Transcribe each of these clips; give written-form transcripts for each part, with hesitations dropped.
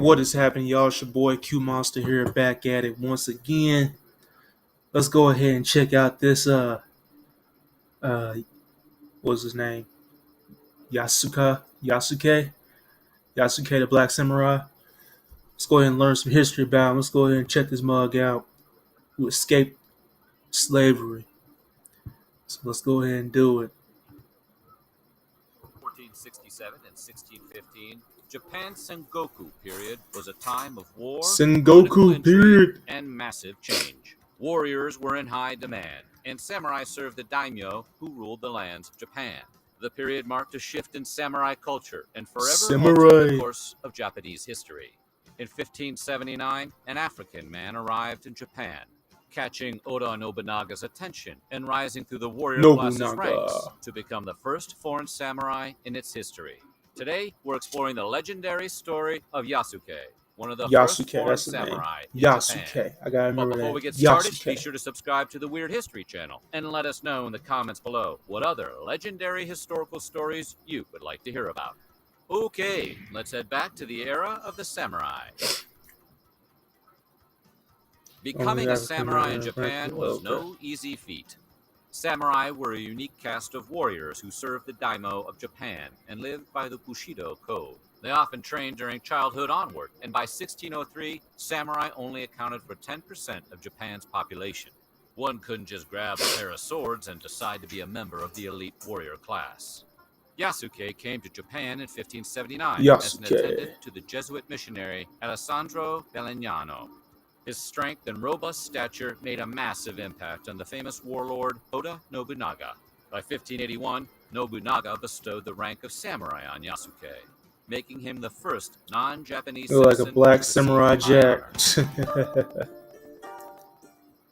What is happening, y'all? It's your boy Q Monster here, back at it once again. Let's go ahead and check out this uh what's his name? Yasuke the Black Samurai. Let's go ahead and learn some history about him. Let's go ahead and check this mug out, who escaped slavery. So let's go ahead and do it. 1467 and 1615, Japan's Sengoku period was a time of war, Sengoku period, and massive change. Warriors were in high demand, and samurai served the daimyo who ruled the lands of Japan. The period marked a shift in samurai culture and forever altered the course of Japanese history. In 1579, an African man arrived in Japan, catching Oda Nobunaga's attention and rising through the warrior class's ranks to become the first foreign samurai in its history. Today, we're exploring the legendary story of Yasuke, one of the first foreign samurai in Japan. I gotta remember But before that. we get started, be sure to subscribe to the Weird History channel and let us know in the comments below what other legendary historical stories you would like to hear about. Okay, let's head back to the era of the samurai. Becoming a samurai in Japan was no easy feat. Samurai were a unique caste of warriors who served the daimyo of Japan and lived by the Bushido code. They often trained during childhood onward, and by 1603, samurai only accounted for 10% of Japan's population. One couldn't just grab a pair of swords and decide to be a member of the elite warrior class. Yasuke came to Japan in 1579 as an attendant to the Jesuit missionary Alessandro Bellignano. His strength and robust stature made a massive impact on the famous warlord Oda Nobunaga. By 1581, Nobunaga bestowed the rank of samurai on Yasuke, making him the first non-Japanese citizen like a black samurai jack.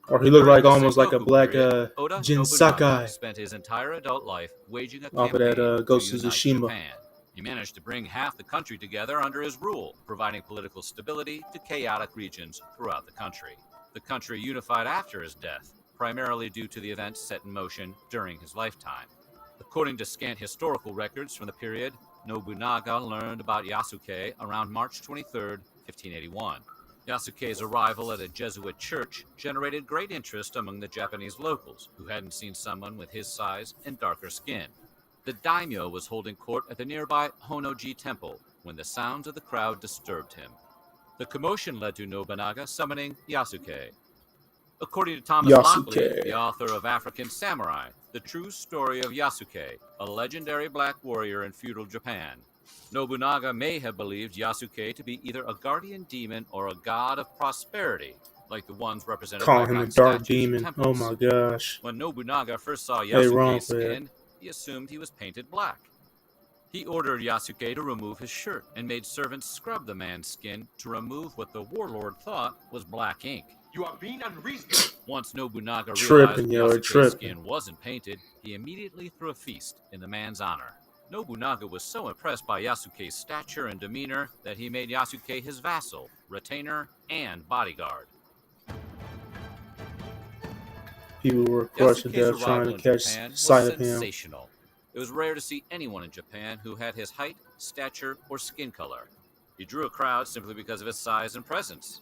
Or he looked like almost like a black Jin Sakai. Spent his entire adult life waging a campaign of that Ghost of Tsushima. Japan. He managed to bring half the country together under his rule, providing political stability to chaotic regions throughout the country. The country unified after his death, primarily due to the events set in motion during his lifetime. According to scant historical records from the period, Nobunaga learned about Yasuke around March 23, 1581. Yasuke's arrival at a Jesuit church generated great interest among the Japanese locals, who hadn't seen someone with his size and darker skin. The daimyo was holding court at the nearby Honnoji temple when the sounds of the crowd disturbed him. The commotion led to Nobunaga summoning Yasuke. According to Thomas Lockley, the author of African Samurai, the true story of Yasuke, a legendary black warrior in feudal Japan. Nobunaga may have believed Yasuke to be either a guardian demon or a god of prosperity, like the ones represented by him a dark demon. Oh my gosh. When Nobunaga first saw Yasuke's skin, he assumed he was painted black. He ordered Yasuke to remove his shirt and made servants scrub the man's skin to remove what the warlord thought was black ink. You are being unreasonable. Once Nobunaga realized Yasuke's skin wasn't painted, he immediately threw a feast in the man's honor. Nobunaga was so impressed by Yasuke's stature and demeanor that he made Yasuke his vassal, retainer, and bodyguard. People were crushed to death trying to catch sight of him. It was rare to see anyone in Japan who had his height, stature, or skin color. He drew a crowd simply because of his size and presence.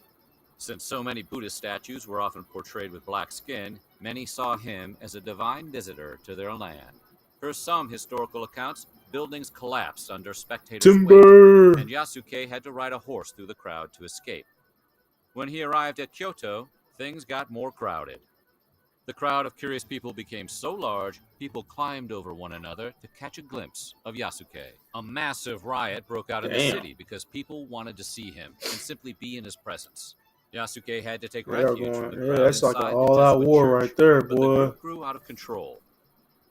Since so many Buddhist statues were often portrayed with black skin, many saw him as a divine visitor to their land. Per some historical accounts, buildings collapsed under spectators' weight, and Yasuke had to ride a horse through the crowd to escape. When he arrived at Kyoto, things got more crowded. The crowd of curious people became so large, people climbed over one another to catch a glimpse of Yasuke. A massive riot broke out in the city because people wanted to see him and simply be in his presence. Yasuke had to take refuge from the crowd that's like an all-out war right there, boy. But the group grew out of control.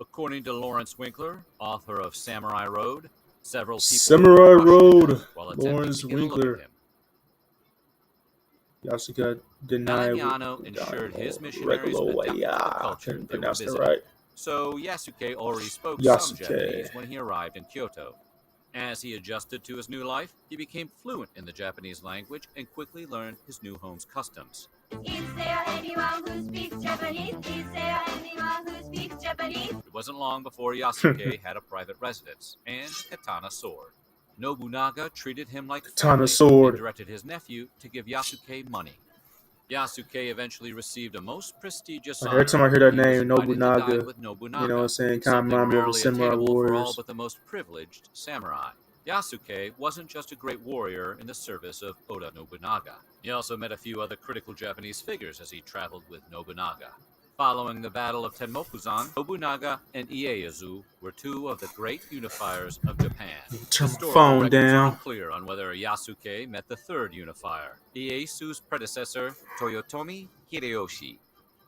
According to Lawrence Winkler, author of Samurai Road, several people Lawrence Winkler. Yasuke denied ensured his missionaries adapted the culture they were visiting. So Yasuke already spoke some Japanese when he arrived in Kyoto. As he adjusted to his new life, he became fluent in the Japanese language and quickly learned his new home's customs. Is there anyone who speaks Japanese? Is there anyone who speaks Japanese? It wasn't long before Yasuke had a private residence and katana sword. Nobunaga treated him like Katana family sword. and directed his nephew to give Yasuke money. Yasuke eventually received a most prestigious Like, honor. every time I hear that He was name, invited to dine Nobunaga, with you know what I'm Nobunaga, saying? Kind of something remind me of the rarely Samurai attainable for all Warriors. but the most privileged samurai. Yasuke wasn't just a great warrior in the service of Oda Nobunaga. He also met a few other critical Japanese figures as he traveled with Nobunaga. Following the Battle of Tenmopuzan, Nobunaga and Ieyasu were two of the great unifiers of Japan. Turn my Historical phone records are down. unclear on whether Yasuke met the third unifier, Ieyasu's predecessor, Toyotomi Hideyoshi.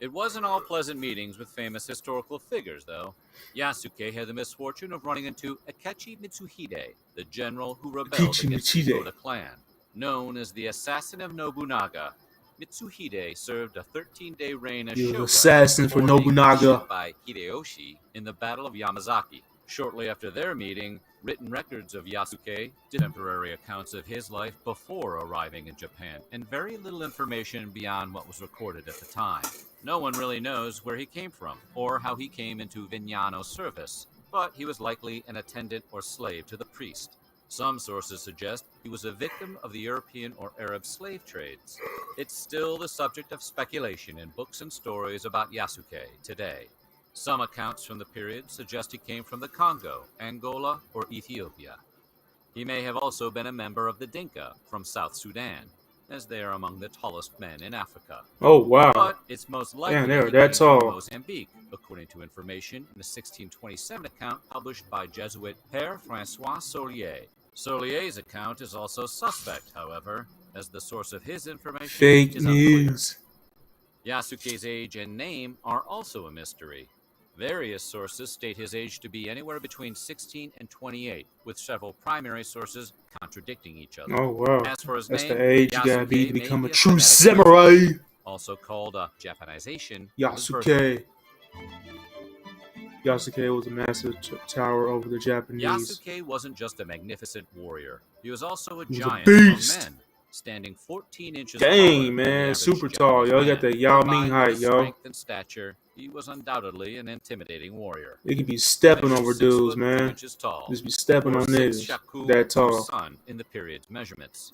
It wasn't all pleasant meetings with famous historical figures, though. Yasuke had the misfortune of running into Akechi Mitsuhide, the general who rebelled Kichi against the Michide. Oda clan. Known as the assassin of Nobunaga, Mitsuhide served a 13-day reign as He was shogun assassin for before being Nobunaga. defeated by Hideyoshi in the Battle of Yamazaki. Shortly after their meeting, written records of Yasuke, contemporary accounts of his life before arriving in Japan, and very little information beyond what was recorded at the time. No one really knows where he came from or how he came into Vignano's service, but he was likely an attendant or slave to the priest. Some sources suggest he was a victim of the European or Arab slave trades. It's still the subject of speculation in books and stories about Yasuke today. Some accounts from the period suggest he came from the Congo, Angola, or Ethiopia. He may have also been a member of the Dinka from South Sudan, as they are among the tallest men in Africa. Oh, wow. But it's most likely Damn, they were he that came from tall. Mozambique, according to information in a 1627 account published by Jesuit Père Francois Solier. Solier's account is also suspect, however, as the source of his information Fake is unclear. news. Yasuke's age and name are also a mystery. Various sources state his age to be anywhere between 16 and 28, with several primary sources contradicting each other. Oh, wow. As for his That's name, the age you gotta be Yasuke to may become be a true phonetic samurai. translation, also called a Japanization of his birth name. Yasuke. Yasuke was a massive tower over the Japanese. Yasuke wasn't just a magnificent warrior. He was also a He was a giant among beast. men, standing 14 inches taller Dang, than the man. average Super tall, Japanese yo. You man. got that Yao Ming Combined with height, his yo. strength and stature, he was undoubtedly an intimidating warrior. They could be stepping Measured over 6 dudes, foot 2 man. inches tall, Just be stepping or on 6 niggas shaku that or tall. sun in the period's measurements.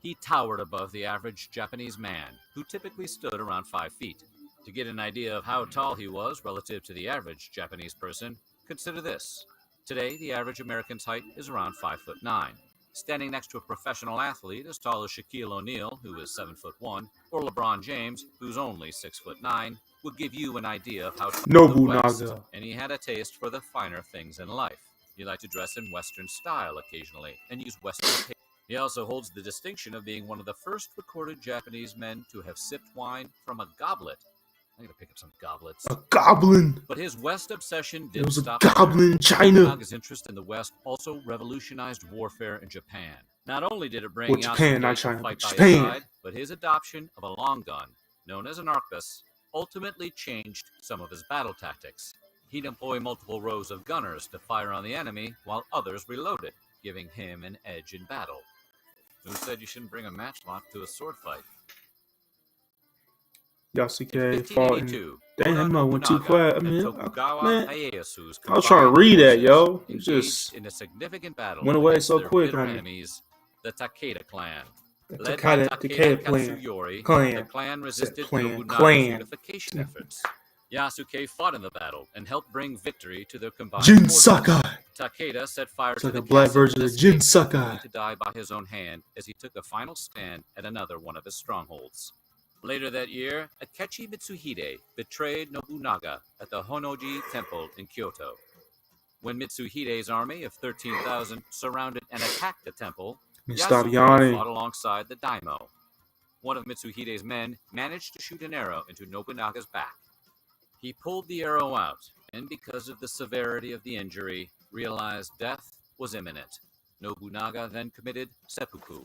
He towered above the average Japanese man, who typically stood around 5 feet. To get an idea of how tall he was relative to the average Japanese person, consider this. Today, the average American's height is around 5'9". Standing next to a professional athlete as tall as Shaquille O'Neal, who is 7'1", or LeBron James, who's only 6'9", would give you an idea of how tall the West. Nobunaga. And he had a taste for the finer things in life. He liked to dress in Western style occasionally and use Western taste. He also holds the distinction of being one of the first recorded Japanese men to have sipped wine from a goblet. I'm going to pick up some goblets. A goblin. But his West obsession There didn't was a stop goblin in China. Nobunaga's interest in the West also revolutionized warfare in Japan. Not only did it bring Well, Japan, Yasuke not to China, fight but by his Japan. side, but his adoption of a long gun, known as an arquebus, ultimately changed some of his battle tactics. He'd employ multiple rows of gunners to fire on the enemy while others reloaded, giving him an edge in battle. Who said you shouldn't bring a matchlock to a sword fight? Yasuke fought in... 1582, Dang, that Oda mother went too Nobunaga quiet. I and mean, Tokugawa man, Ieyasu's I was trying to combined read that, forces yo. It engaged just in a significant battle went away against so their quick bitter on me. enemies, the Takeda clan. The Led by Takeda Katsuyori, clan. the clan resisted Clan. Nobunaga's Clan. unification efforts. Yasuke fought in the battle and helped bring victory to their combined Jin forces. Sakai. Takeda set fire It's to like the a black castle version and of Jin escaped, Sakai. only to die by his own hand as he took a final stand at another one of his strongholds. Later that year, Akechi Mitsuhide betrayed Nobunaga at the Honnoji Temple in Kyoto. When Mitsuhide's army of 13,000 surrounded and attacked the temple, Stop Yasuke yawning. fought alongside the daimyo. One of Mitsuhide's men managed to shoot an arrow into Nobunaga's back. He pulled the arrow out, and because of the severity of the injury, realized death was imminent. Nobunaga then committed seppuku.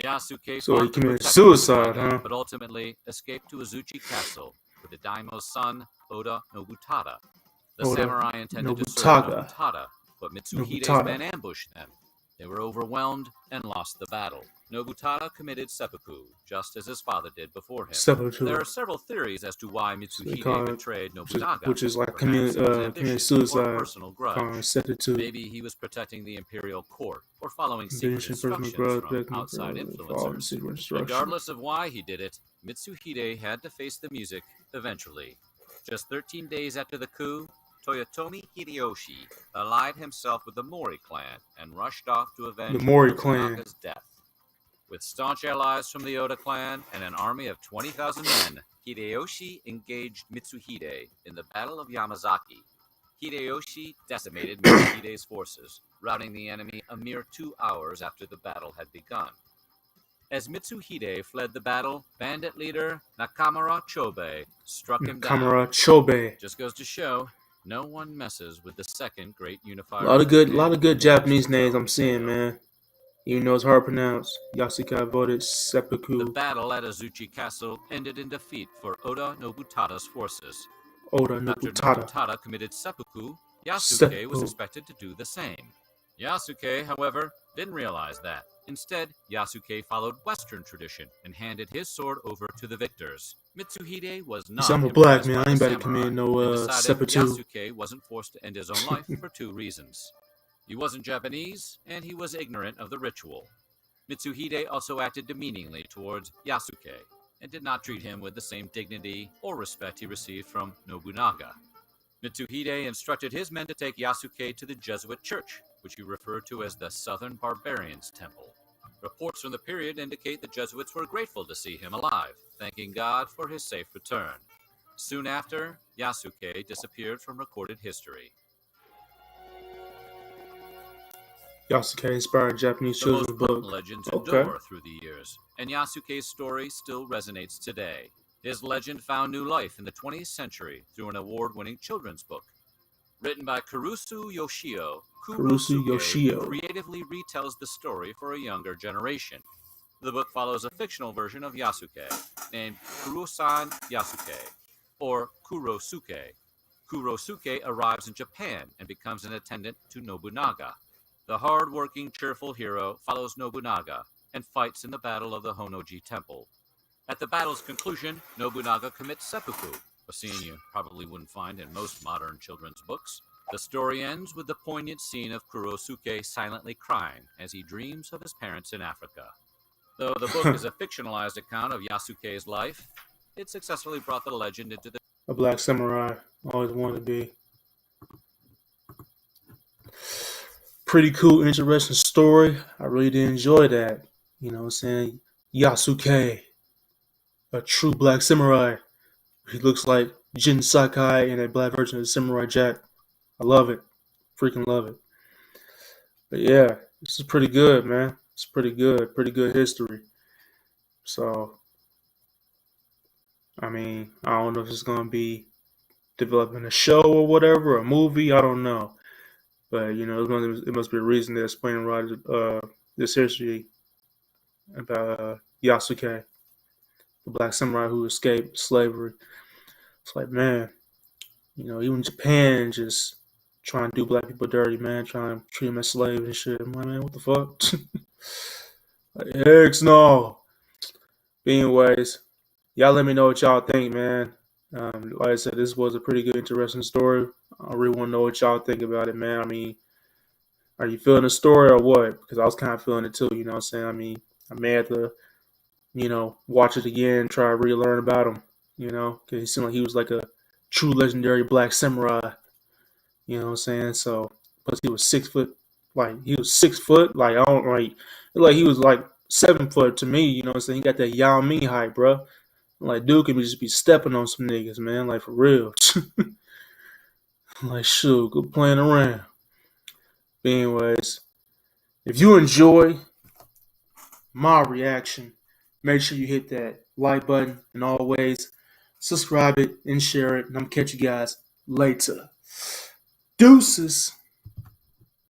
Yasuke So he fought to committed protect suicide, Nobunaga, huh? but ultimately escaped to Azuchi Castle with the daimyo's son, Oda Nobutada. The Oda samurai intended to serve Nobutada. Nobutada, but Mitsuhide's Nobutada. men ambushed them. They were overwhelmed and lost the battle. Nobutada committed seppuku, just as his father did before him. Seppuku. There are several theories as to why They call Mitsuhide it- betrayed Nobunaga. which is like Perhaps it was ambition committed or suicide. personal grudge. Seppuku. Maybe he was protecting the imperial court or following secret Ambition, personal instructions grudge, from protecting outside following influencers. secret instructions. Regardless of why he did it, Mitsuhide had to face the music eventually. Just 13 days after the coup, Toyotomi Hideyoshi allied himself with the Mori clan and rushed off to avenge The Mori clan. Nobunaga's death. With staunch allies from the Oda clan and an army of 20,000 men, Hideyoshi engaged Mitsuhide in the Battle of Yamazaki. Hideyoshi decimated Mitsuhide's forces, routing the enemy a mere 2 hours after the battle had begun. As Mitsuhide fled the battle, bandit leader Nakamura Chobe struck him down. Nakamura Chobe. Just goes to show, no one messes with the second great unifier. A lot of good Japanese names I'm seeing, man. Even though it's hard to pronounce. Yasuke voted seppuku. The battle at Azuchi Castle ended in defeat for Oda Nobutada's forces. Oda After Nobutada. Nobutada committed seppuku, Yasuke Seppuku. was expected to do the same. Yasuke, however, didn't realize that. Instead, Yasuke followed Western tradition and handed his sword over to the victors. Mitsuhide was not I'm a black impressed man. by I the ain't about to samurai commit no and decided seppuku. Yasuke wasn't forced to end his own life for 2 reasons. He wasn't Japanese, and he was ignorant of the ritual. Mitsuhide also acted demeaningly towards Yasuke and did not treat him with the same dignity or respect he received from Nobunaga. Mitsuhide instructed his men to take Yasuke to the Jesuit church, which he referred to as the Southern Barbarians Temple. Reports from the period indicate the Jesuits were grateful to see him alive, thanking God for his safe return. Soon after, Yasuke disappeared from recorded history. Yasuke inspired Japanese The most children's potent book. legends Okay. endure through the years, and Yasuke's story still resonates today. His legend found new life in the 20th century through an award-winning children's book. Written by Kurusu Yoshio, Kurusu Yoshio. creatively retells the story for a younger generation. The book follows a fictional version of Yasuke, named Kurosan Yasuke, or Kurosuke. Kurosuke arrives in Japan and becomes an attendant to Nobunaga. The hard-working, cheerful hero follows Nobunaga and fights in the Battle of the Honnoji Temple. At the battle's conclusion, Nobunaga commits seppuku, a scene you probably wouldn't find in most modern children's books. The story ends with the poignant scene of Kurosuke silently crying as he dreams of his parents in Africa. Though the book is a fictionalized account of Yasuke's life, it successfully brought the legend into the A black samurai. Always wanted to be. Pretty cool, interesting story. I really did enjoy that. You know what I'm saying? Yasuke. A true black samurai. He looks like Jin Sakai in a black version of Samurai Jack. I love it. Freaking love it. But yeah, this is pretty good, man. It's pretty good. Pretty good history. So, I mean, I don't know if it's going to be developing a show or whatever, a movie. I don't know. But, you know, it must be a reason to explain this history about Yasuke, the black samurai who escaped slavery. It's like, man, you know, even Japan just trying to do black people dirty, man, trying to treat them as slaves and shit. I'm like, man, what the fuck? Like, heck no. But anyways, y'all let me know what y'all think, man. Like I said, this was a pretty good, interesting story. I really want to know what y'all think about it, man. I mean, are you feeling the story or what? Because I was kind of feeling it too, you know what I'm saying? I mean, I may have to, you know, watch it again, try to relearn about him, you know, because he seemed like he was like a true legendary black samurai, you know what I'm saying? So, plus he was 6 foot, he was 6 foot, I don't, like he was like 7 foot to me, you know what I'm saying? He got that Yao Ming height, bro. Like, dude can just be stepping on some niggas, man, like, for real. Like, shoot, good playing around. But anyways, if you enjoy my reaction, make sure you hit that like button and always subscribe it and share it. And I'm going to catch you guys later. Deuces.